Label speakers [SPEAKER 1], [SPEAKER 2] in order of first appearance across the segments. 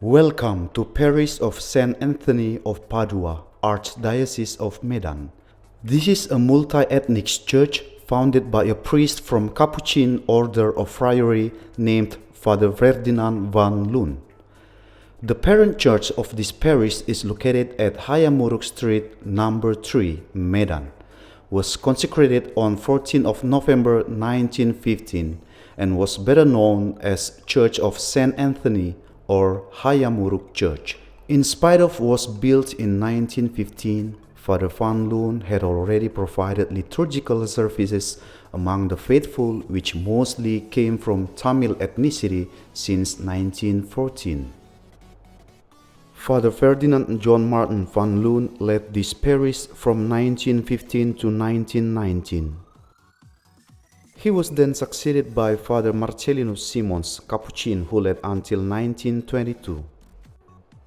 [SPEAKER 1] Welcome to Parish of Saint Anthony of Padua, Archdiocese of Medan. This is a multi-ethnic church founded by a priest from Capuchin Order of Friary named Father Ferdinand van Loon. The parent church of this parish is located at Hayamuruk Street, number 3, Medan. Was consecrated on 14th of November 1915 and was better known as Church of Saint Anthony or Hayamuruk Church. In spite of was built in 1915, Father Van Loon had already provided liturgical services among the faithful, which mostly came from Tamil ethnicity since 1914. Father Ferdinand John Martin van Loon led this parish from 1915 to 1919. He was then succeeded by Father Marcellinus Simons, Capuchin, who led until 1922.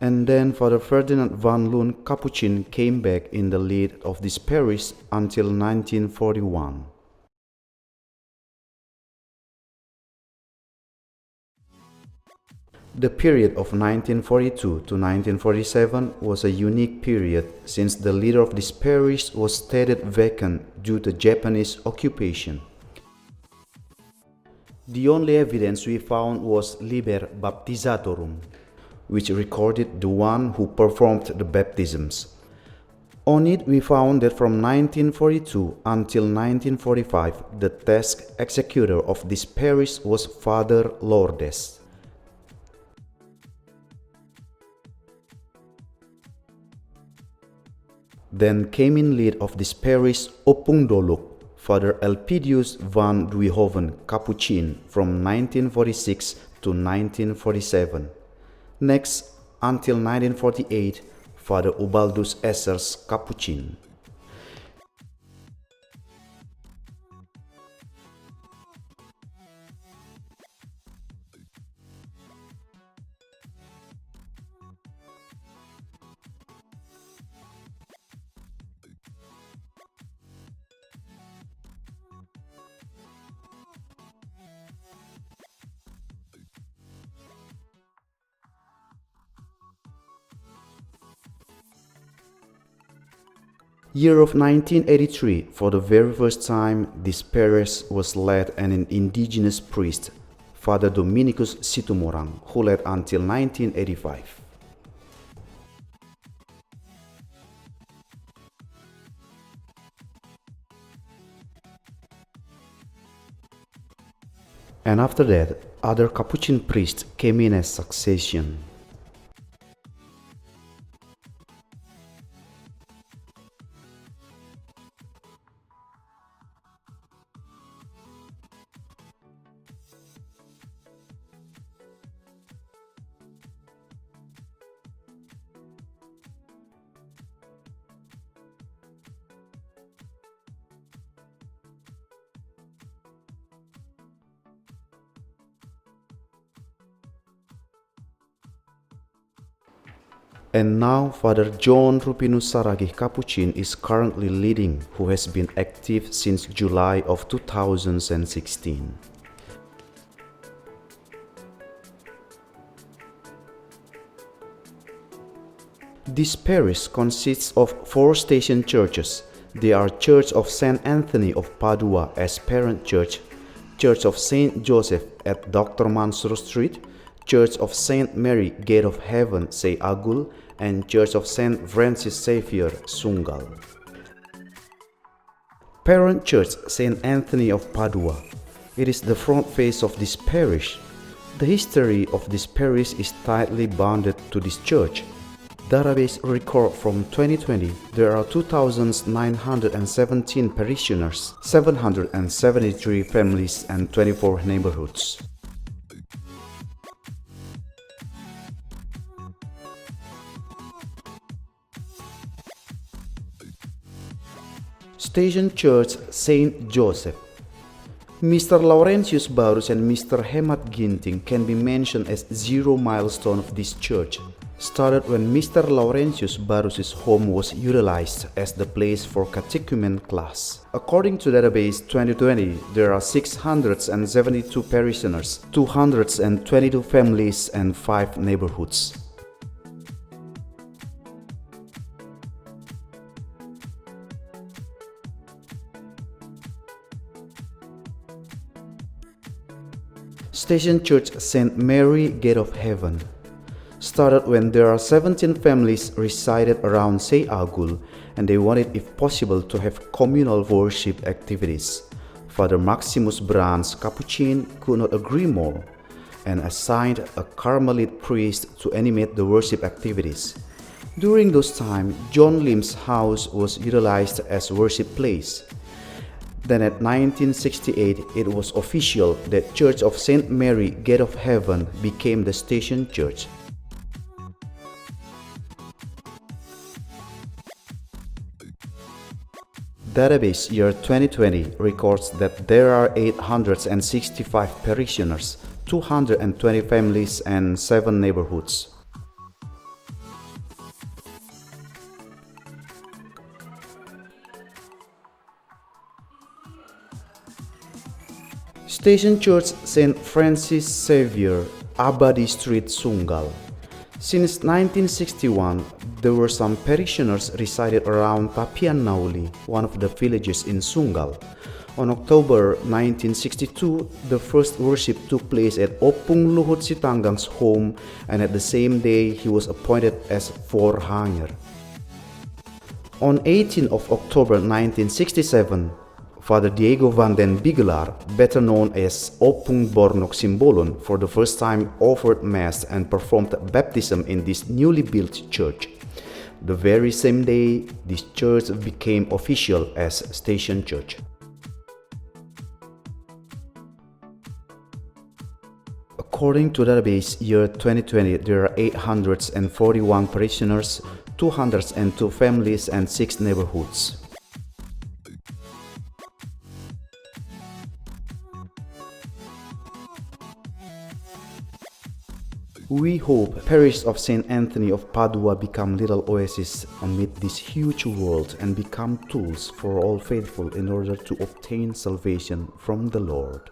[SPEAKER 1] And then Father Ferdinand van Loon, Capuchin, came back in the lead of this parish until 1941. The period of 1942 to 1947 was a unique period since the leader of this parish was stated vacant due to Japanese occupation. The only evidence we found was Liber Baptizatorum, which recorded the one who performed the baptisms. On it we found that from 1942 until 1945 the task executor of this parish was Father Lourdes. Then came in lead of this parish Opung Doluk, Father Elpidius van Duijhoven, Capuchin, from 1946 to 1947. Next, until 1948, Father Ubaldus Essers, Capuchin. Year of 1983, for the very first time, this parish was led and an indigenous priest, Father Dominicus Situmorang, who led until 1985. And after that, other Capuchin priests came in as succession. And now Father John Rupinus Saragih Capuchin is currently leading, who has been active since July of 2016. This parish consists of 4 station churches. They are Church of Saint Anthony of Padua as parent church, Church of Saint Joseph at Dr. Mansur Street, Church of Saint Mary Gate of Heaven, Sei Agul, and Church of Saint Francis Xavier, Sungal. Parent Church Saint Anthony of Padua. It is the front face of this parish. The history of this parish is tightly bounded to this church. Database record from 2020, there are 2,917 parishioners, 773 families, and 24 neighborhoods. Station Church Saint Joseph. Mr. Laurentius Barus and Mr. Hemat Ginting can be mentioned as 0 milestone of this church. Started when Mr. Laurentius Barus' home was utilized as the place for catechumen class. According to database 2020, there are 672 parishioners, 222 families and 5 neighborhoods. Station Church St. Mary, Gate of Heaven started when there are 17 families resided around Seagul, and they wanted, if possible, to have communal worship activities. Father Maximus Brands, Capuchin, could not agree more and assigned a Carmelite priest to animate the worship activities. During those times, John Lim's house was utilized as worship place. Then at 1968, it was official that Church of St. Mary, Gate of Heaven became the Station Church. Database year 2020 records that there are 865 parishioners, 220 families and 7 neighborhoods. Station Church St. Francis Xavier, Abadi Street, Sungal. Since 1961, there were some parishioners resided around Tapian Nauli, one of the villages in Sungal. On October 1962, the first worship took place at Opung Luhut Sitanggang's home, and at the same day he was appointed as Voorhanger. On 18 of October 1967, Father Diego van den Bigelaar, better known as Opung Bornok Simbolon, for the first time offered Mass and performed baptism in this newly built church. The very same day, this church became official as Station Church. According to database year 2020, there are 841 parishioners, 202 families and 6 neighborhoods. We hope Parish of St. Anthony of Padua become little oases amid this huge world and become tools for all faithful in order to obtain salvation from the Lord.